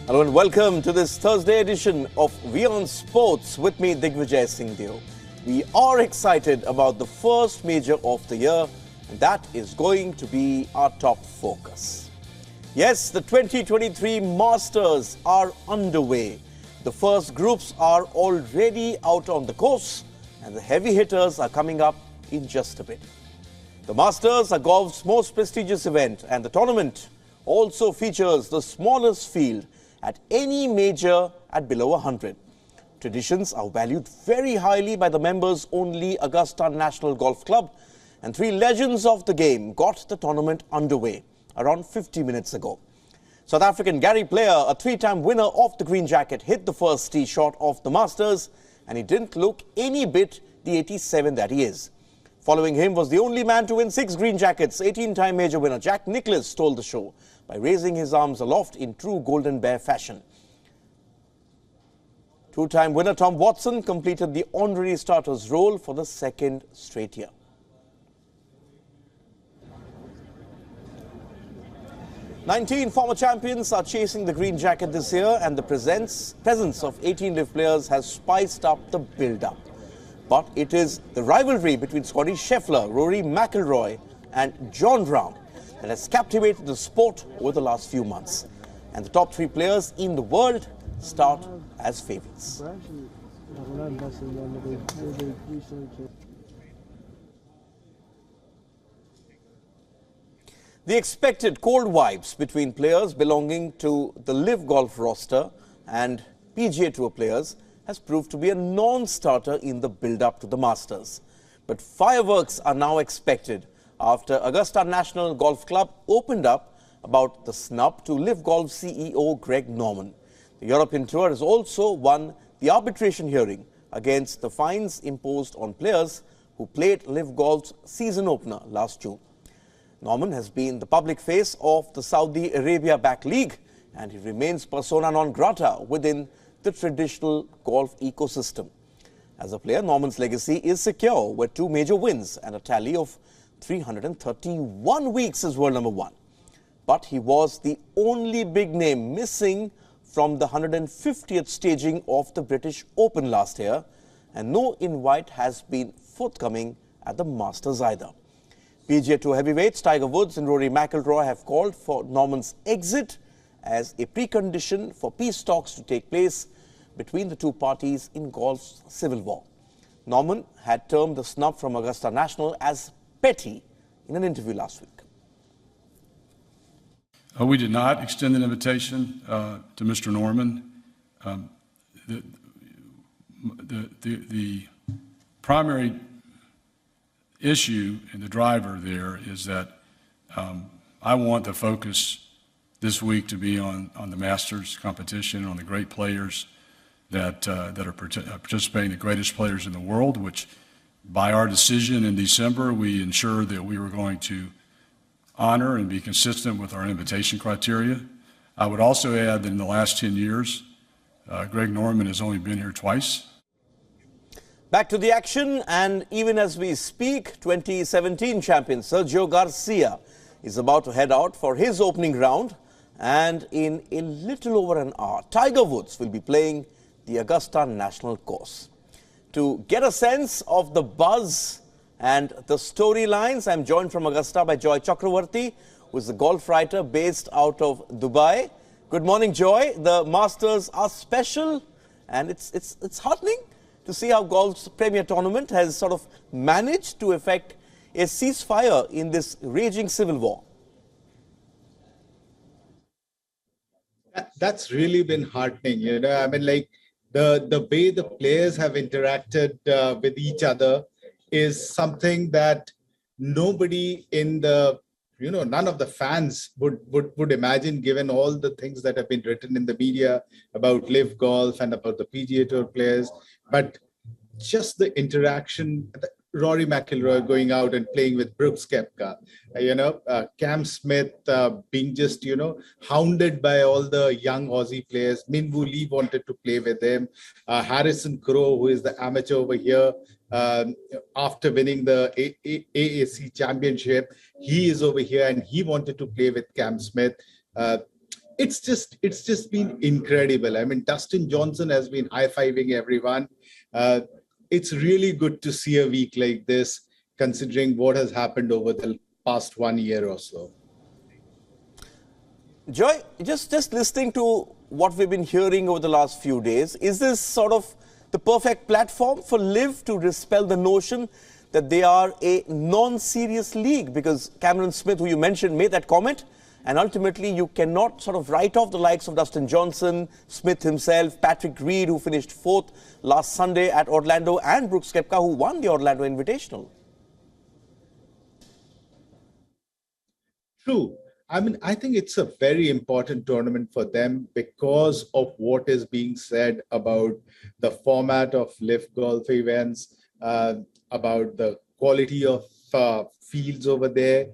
Hello and welcome to this Thursday edition of WION Sports with me, Digvijay Singh. We are excited about the first major of the year, and that is going to be our top focus. Yes, the 2023 Masters are underway. The first groups are already out on the course, and the heavy hitters are coming up in just a bit. The Masters are golf's most prestigious event, and the tournament also features the smallest field at any major at below 100. Traditions are valued very highly by the members-only Augusta National Golf Club, and three legends of the game got the tournament underway around 50 minutes ago. South African Gary Player, a three-time winner of the green jacket, hit the first tee shot of the Masters, and he didn't look any bit the 87 that he is. Following him was the only man to win 6 green jackets, 18-time major winner Jack Nicklaus stole the show by raising his arms aloft in true Golden Bear fashion. Two-time winner Tom Watson completed the honorary starter's role for the second straight year. "19 former champions are chasing the green jacket this year, and the presence of 18 live players has spiced up the build-up. But it is the rivalry between Scottie Scheffler, Rory McIlroy and Jon Rahm that has captivated the sport over the last few months. And the top 3 players in the world start as favourites. The expected cold vibes between players belonging to the LIV Golf roster and PGA Tour players has proved to be a non-starter in the build-up to the Masters. But fireworks are now expected after Augusta National Golf Club opened up about the snub to LIV Golf CEO Greg Norman. The European Tour has also won the arbitration hearing against the fines imposed on players who played LIV Golf's season opener last June. Norman has been the public face of the Saudi Arabia-backed league, and he remains persona non grata within the traditional golf ecosystem. As a player, Norman's legacy is secure with 2 major wins and a tally of 331 weeks as world number 1. But he was the only big name missing from the 150th staging of the British Open last year, and no invite has been forthcoming at the Masters either. PGA Tour heavyweights Tiger Woods and Rory McIlroy have called for Norman's exit as a precondition for peace talks to take place between the two parties in golf's civil war. Norman had termed the snub from Augusta National as petty in an interview last week. We did not extend an invitation to Mr. Norman. The primary issue and the driver there is that I want the focus this week to be on the Masters competition, on the great players that are participating, the greatest players in the world, which by our decision in December, we ensured that we were going to honor and be consistent with our invitation criteria. I would also add that in the last 10 years, Greg Norman has only been here twice. Back to the action, and even as we speak, 2017 champion Sergio Garcia is about to head out for his opening round, and in a little over an hour, Tiger Woods will be playing the Augusta National course. To get a sense of the buzz and the storylines, I'm joined from Augusta by Joy Chakravarty, who is a golf writer based out of Dubai. Good morning, Joy. The Masters are special, and it's heartening to see how golf's premier tournament has sort of managed to effect a ceasefire in this raging civil war. That's really been heartening, you know. I mean, like the way the players have interacted with each other is something that nobody in the, you know, none of the fans would imagine, given all the things that have been written in the media about LIV Golf and about the PGA Tour players. But just the interaction, Rory McIlroy going out and playing with Brooks Koepka, Cam Smith being just, hounded by all the young Aussie players. Minwoo Lee wanted to play with him. Harrison Crowe, who is the amateur over here, after winning the AAC championship, he is over here and he wanted to play with Cam Smith. it's just been incredible. I mean, Dustin Johnson has been high-fiving everyone. It's really good to see a week like this, considering what has happened over the past 1 year or so. Joy, just listening to what we've been hearing over the last few days, is this sort of the perfect platform for LIV to dispel the notion that they are a non-serious league? Because Cameron Smith, who you mentioned, made that comment, and ultimately you cannot sort of write off the likes of Dustin Johnson, Smith himself, Patrick Reed, who finished 4th last Sunday at Orlando, and Brooks Koepka, who won the Orlando Invitational. True. I mean, I think it's a very important tournament for them because of what is being said about the format of LIV golf events, about the quality of fields over there,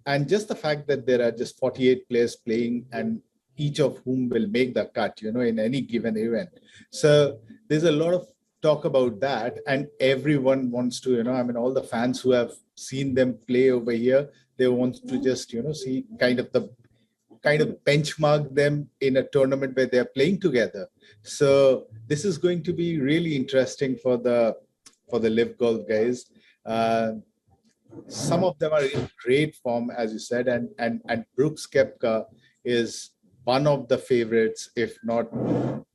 and just the fact that there are just 48 players playing and each of whom will make the cut, in any given event. So there's a lot of talk about that, and everyone wants to, I mean, all the fans who have seen them play over here, they want to just, see kind of benchmark them in a tournament where they're playing together. So this is going to be really interesting for the LIV golf guys. Some of them are in great form, as you said, and Brooks Koepka is one of the favorites, if not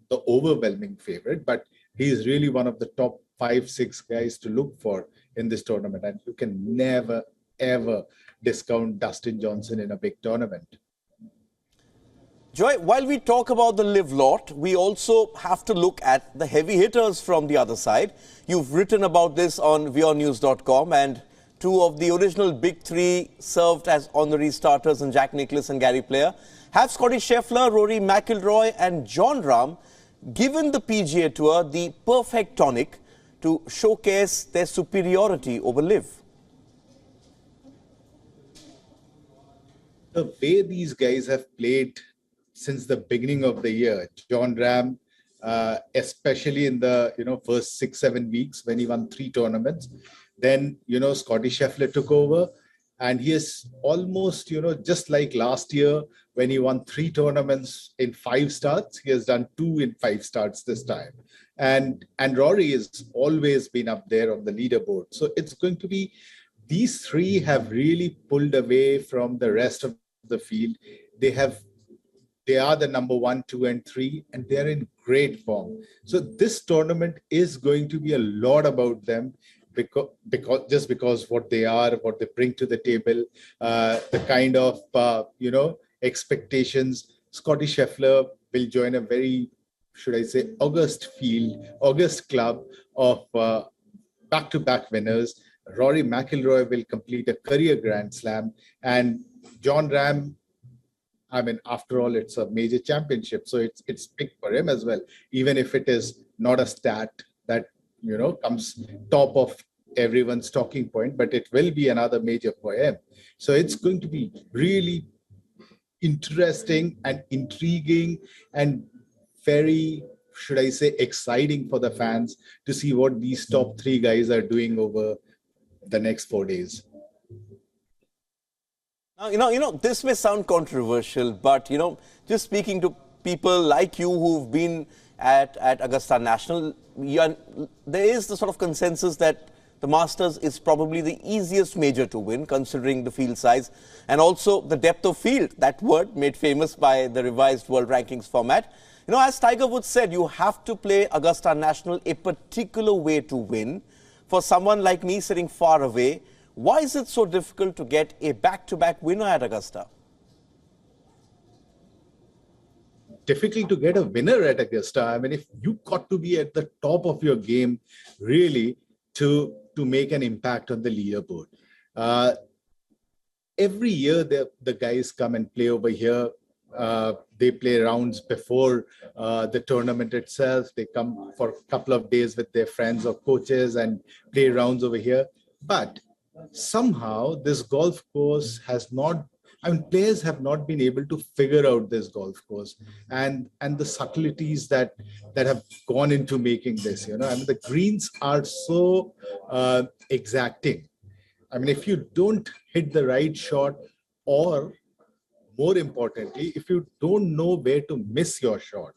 the overwhelming favorite, but he is really one of the top 5-6 guys to look for in this tournament. And you can never, ever discount Dustin Johnson in a big tournament. Joy, while we talk about the LIV lot, we also have to look at the heavy hitters from the other side. You've written about this on WIONnews.com, and two of the original big three served as honorary starters in Jack Nicklaus and Gary Player. Have Scottie Scheffler, Rory McIlroy and Jon Rahm given the PGA Tour the perfect tonic to showcase their superiority over LIV? The way these guys have played since the beginning of the year, Jon Rahm, especially in the first 6-7 weeks when he won 3 tournaments, then Scottie Scheffler took over, and he is almost just like last year when he won 3 tournaments in 5 starts, he has done 2 in 5 starts this time, and Rory has always been up there on the leaderboard. So it's going to be, these 3 have really pulled away from the rest of the field. They are the number 1, 2, and 3, and they are in great form. So this tournament is going to be a lot about them, because what they are, what they bring to the table, the kind of expectations. Scottie Scheffler will join a very, should I say, august club of back-to-back winners. Rory McIlroy will complete a career Grand Slam, and Jon Rahm, I mean, after all, it's a major championship, so it's big for him as well, even if it is not a stat that comes top of everyone's talking point, but it will be another major for him. So it's going to be really interesting and intriguing and very, should I say, exciting for the fans to see what these top 3 guys are doing over the next 4 days. Now, this may sound controversial, but, just speaking to people like you who've been at Augusta National, there is the sort of consensus that the Masters is probably the easiest major to win, considering the field size and also the depth of field, that word made famous by the revised world rankings format. As Tiger Woods said, you have to play Augusta National a particular way to win. For someone like me sitting far away, why is it so difficult to get a back-to-back winner at Augusta? Difficult to get a winner at Augusta. I mean, if you got to be at the top of your game, really, to make an impact on the leaderboard. Every year, the guys come and play over here. They play rounds before the tournament itself. They come for a couple of days with their friends or coaches and play rounds over here. But somehow this golf course has not, players have not been able to figure out this golf course and the subtleties that have gone into making this. The greens are so exacting. If you don't hit the right shot, or more importantly, if you don't know where to miss your shot.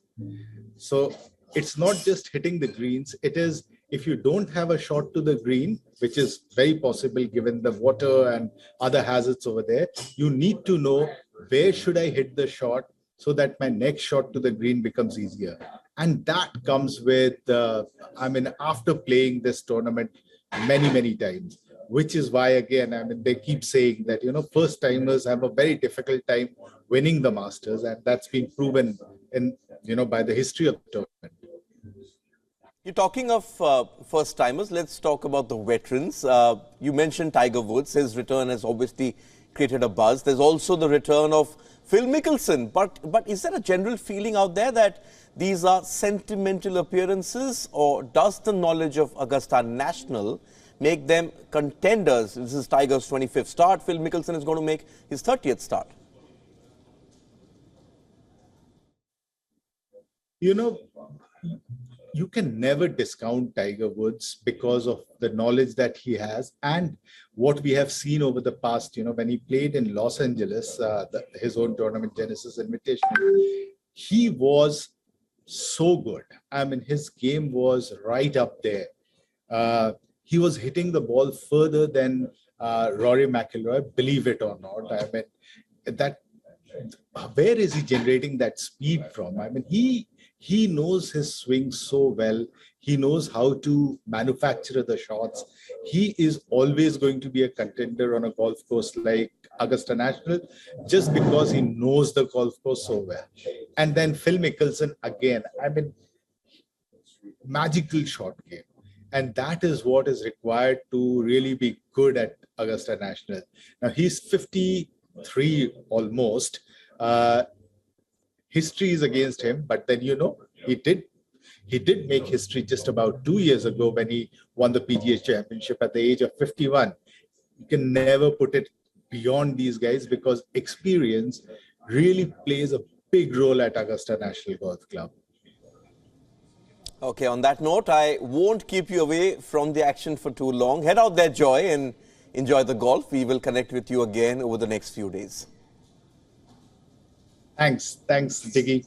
So it's not just hitting the greens, it is if you don't have a shot to the green, which is very possible given the water and other hazards over there, you need to know where should I hit the shot so that my next shot to the green becomes easier. And that comes with, after playing this tournament many times, which is why, again, they keep saying that, first timers have a very difficult time winning the Masters, and that's been proven in, by the history of the tournament. You're talking of first timers. Let's talk about the veterans. You mentioned Tiger Woods. His return has obviously created a buzz. There's also the return of Phil Mickelson. But is there a general feeling out there that these are sentimental appearances, or does the knowledge of Augusta National make them contenders? This is Tiger's 25th start. Phil Mickelson is going to make his 30th start. You can never discount Tiger Woods because of the knowledge that he has and what we have seen over the past, when he played in Los Angeles, his own tournament, Genesis Invitational, he was so good. His game was right up there. He was hitting the ball further than Rory McIlroy, believe it or not. Where is he generating that speed from? He knows his swing so well. He knows how to manufacture the shots. He is always going to be a contender on a golf course like Augusta National, just because he knows the golf course so well. And then Phil Mickelson, again, magical shot game. And that is what is required to really be good at Augusta National. Now, he's 53 almost. History is against him, but then, he did make history just about 2 years ago when he won the PGA Championship at the age of 51. You can never put it beyond these guys because experience really plays a big role at Augusta National Golf Club. Okay, on that note, I won't keep you away from the action for too long. Head out there, Joy, and enjoy the golf. We will connect with you again over the next few days. Thanks, Diggy.